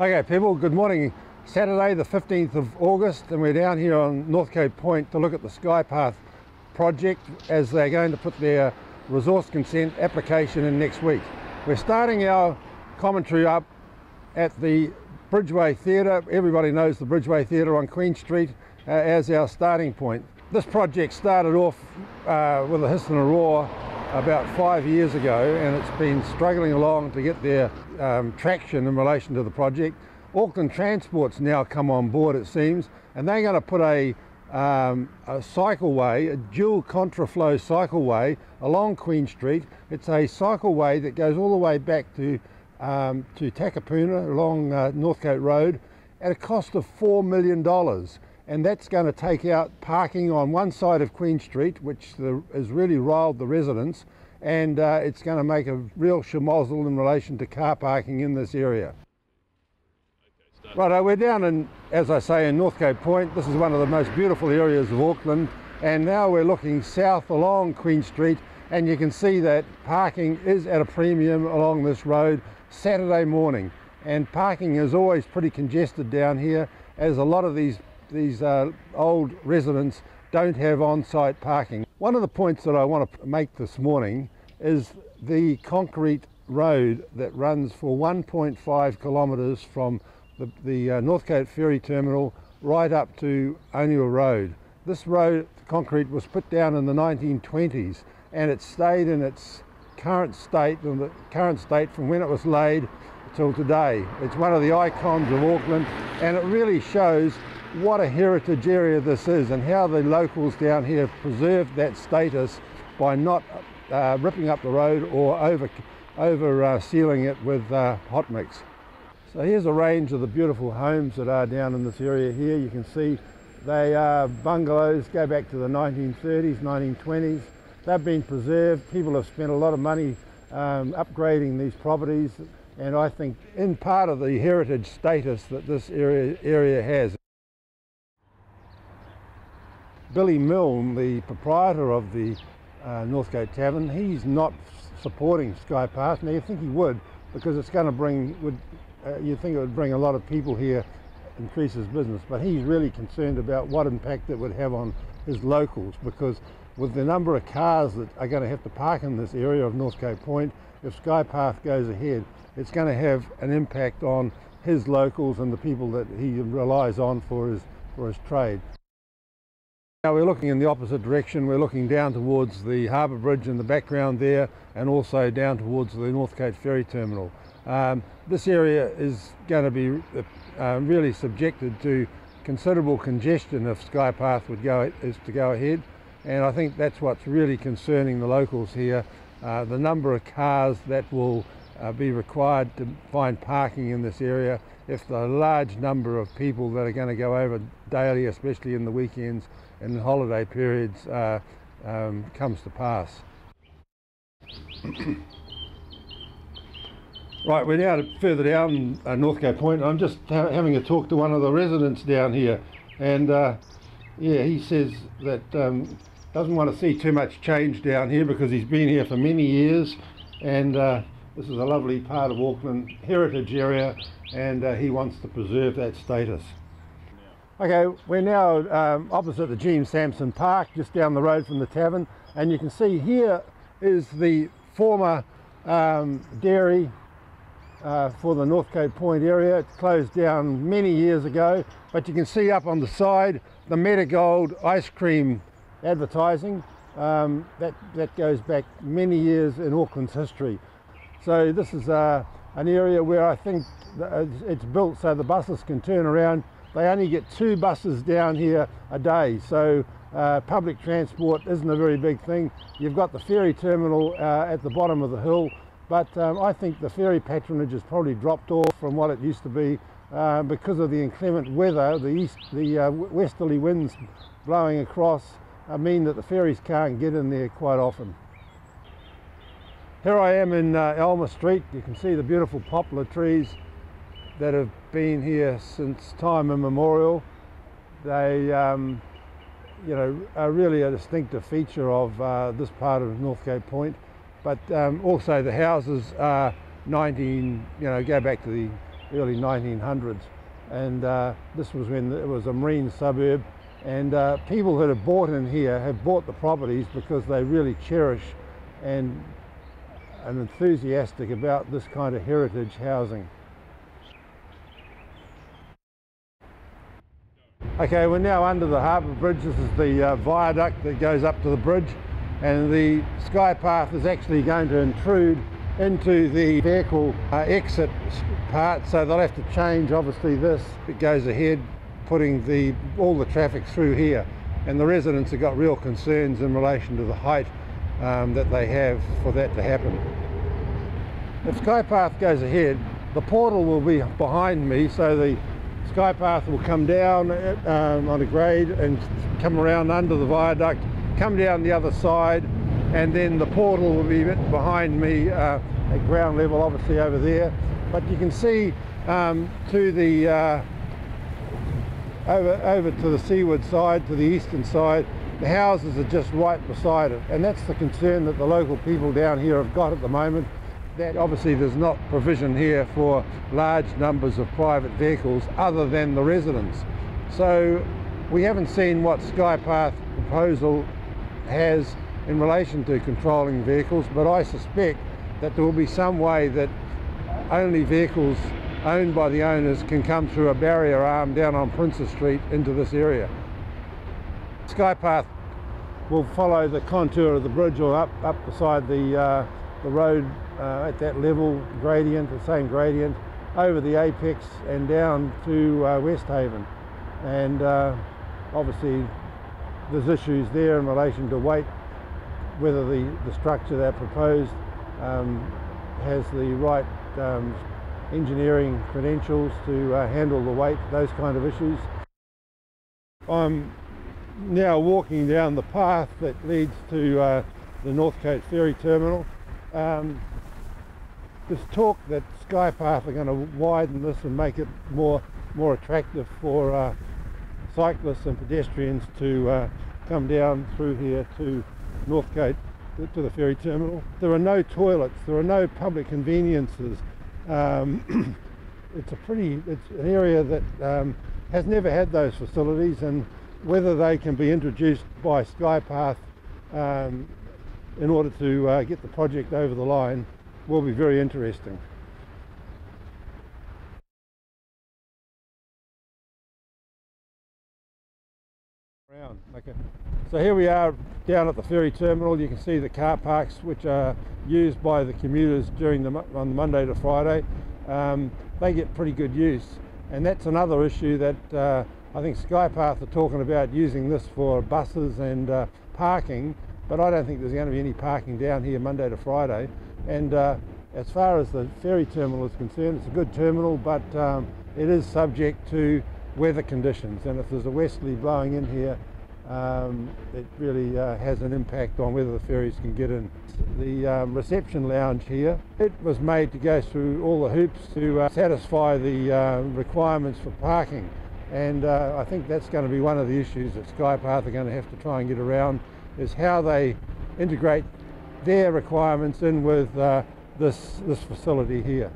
Okay people, good morning. Saturday the 15th of August and we're down here on Northcote Point to look at the SkyPath project as they're going to put their resource consent application in next week. We're starting our commentary up at the Bridgeway Theatre. Everybody knows the Bridgeway Theatre on Queen Street as our starting point. This project started off with a hiss and a roar about 5 years ago, and it's been struggling along to get their traction in relation to the project. Auckland Transport's now come on board, it seems, and they're going to put a cycleway, a dual contraflow cycleway along Queen Street. It's a cycleway that goes all the way back to Takapuna along Northcote Road at a cost of $4 million. And that's going to take out parking on one side of Queen Street, which has really riled the residents, and it's going to make a real schmozzle in relation to car parking in this area. Righto, we're down in, as I say, in Northcote Point. This is one of the most beautiful areas of Auckland, and now we're looking south along Queen Street, and you can see that parking is at a premium along this road Saturday morning, and parking is always pretty congested down here, as a lot of these old residents don't have on-site parking. One of the points that I want to make this morning is the concrete road that runs for 1.5 kilometres from the Northcote ferry terminal right up to O'Neill Road. This road, concrete, was put down in the 1920s, and it stayed in its current state, from when it was laid till today. It's one of the icons of Auckland, and it really shows what a heritage area this is and how the locals down here preserved that status by not ripping up the road or over sealing it with hot mix. So here's a range of the beautiful homes that are down in this area here. You can see they are bungalows, go back to the 1930s, 1920s. They've been preserved. People have spent a lot of money upgrading these properties, and I think in part of the heritage status that this area has. Billy Milne, the proprietor of the Northcote Tavern, he's not supporting SkyPath. Now you think he would, because it's going to you'd think it would bring a lot of people here, increase his business, but he's really concerned about what impact it would have on his locals, because with the number of cars that are going to have to park in this area of Northcote Point, if SkyPath goes ahead, it's going to have an impact on his locals and the people that he relies on for his trade. Now we're looking in the opposite direction. We're looking down towards the harbour bridge in the background there, and also down towards the Northcote ferry terminal. This area is going to be really subjected to considerable congestion if SkyPath is to go ahead, and I think that's what's really concerning the locals here. The number of cars that will be required to find parking in this area if the large number of people that are going to go over daily, especially in the weekends and holiday periods, comes to pass. Right, we're now further down Northcote Point. I'm just having a talk to one of the residents down here, and yeah, he says that doesn't want to see too much change down here because he's been here for many years, and this is a lovely part of Auckland, heritage area, and he wants to preserve that status. Okay, we're now opposite the Gene Sampson Park, just down the road from the tavern, and you can see here is the former dairy for the Northcote Point area. It closed down many years ago, but you can see up on the side the Metagold ice cream advertising. That goes back many years in Auckland's history. So this is an area where I think it's built so the buses can turn around. They only get 2 buses down here a day, so public transport isn't a very big thing. You've got the ferry terminal at the bottom of the hill, but I think the ferry patronage has probably dropped off from what it used to be because of the inclement weather. The westerly winds blowing across mean that the ferries can't get in there quite often. Here I am in Elmer Street. You can see the beautiful poplar trees that have been here since time immemorial. They are really a distinctive feature of this part of Northcote Point. But also the houses are go back to the early 1900s, and this was when it was a marine suburb, and people that have bought in here have bought the properties because they really cherish and are enthusiastic about this kind of heritage housing. Okay, we're now under the harbour bridge. This is the viaduct that goes up to the bridge, and the sky path is actually going to intrude into the vehicle exit part, so they'll have to change obviously this. It goes ahead putting all the traffic through here, and the residents have got real concerns in relation to the height that they have for that to happen. If Skypath goes ahead, the portal will be behind me, so the Skypath will come down on a grade and come around under the viaduct, come down the other side, and then the portal will be a bit behind me at ground level, obviously over there. But you can see to the over to the seaward side, to the eastern side, the houses are just right beside it, and that's the concern that the local people down here have got at the moment, that obviously there's not provision here for large numbers of private vehicles other than the residents. So we haven't seen what Skypath proposal has in relation to controlling vehicles, but I suspect that there will be some way that only vehicles owned by the owners can come through a barrier arm down on Princess Street into this area. Skypath will follow the contour of the bridge, or up beside the road at that level gradient, the same gradient, over the apex and down to West Haven. And obviously there's issues there in relation to weight, whether the structure that proposed has the right engineering credentials to handle the weight, those kind of issues. I'm now walking down the path that leads to the Northcote ferry terminal. There's talk that Skypath are going to widen this and make it more attractive for cyclists and pedestrians to come down through here to Northcote, to the ferry terminal. There are no toilets, there are no public conveniences. It's an area that has never had those facilities, and whether they can be introduced by Skypath in order to get the project over the line will be very interesting. Okay. So here we are down at the ferry terminal. You can see the car parks which are used by the commuters on Monday to Friday. They get pretty good use, and that's another issue that I think Skypath are talking about, using this for buses and parking, but I don't think there's going to be any parking down here Monday to Friday. And as far as the ferry terminal is concerned, it's a good terminal, but it is subject to weather conditions, and if there's a westerly blowing in here, it really has an impact on whether the ferries can get in. The reception lounge here, it was made to go through all the hoops to satisfy the requirements for parking, and I think that's going to be one of the issues that Skypath are going to have to try and get around, is how they integrate their requirements in with this facility here.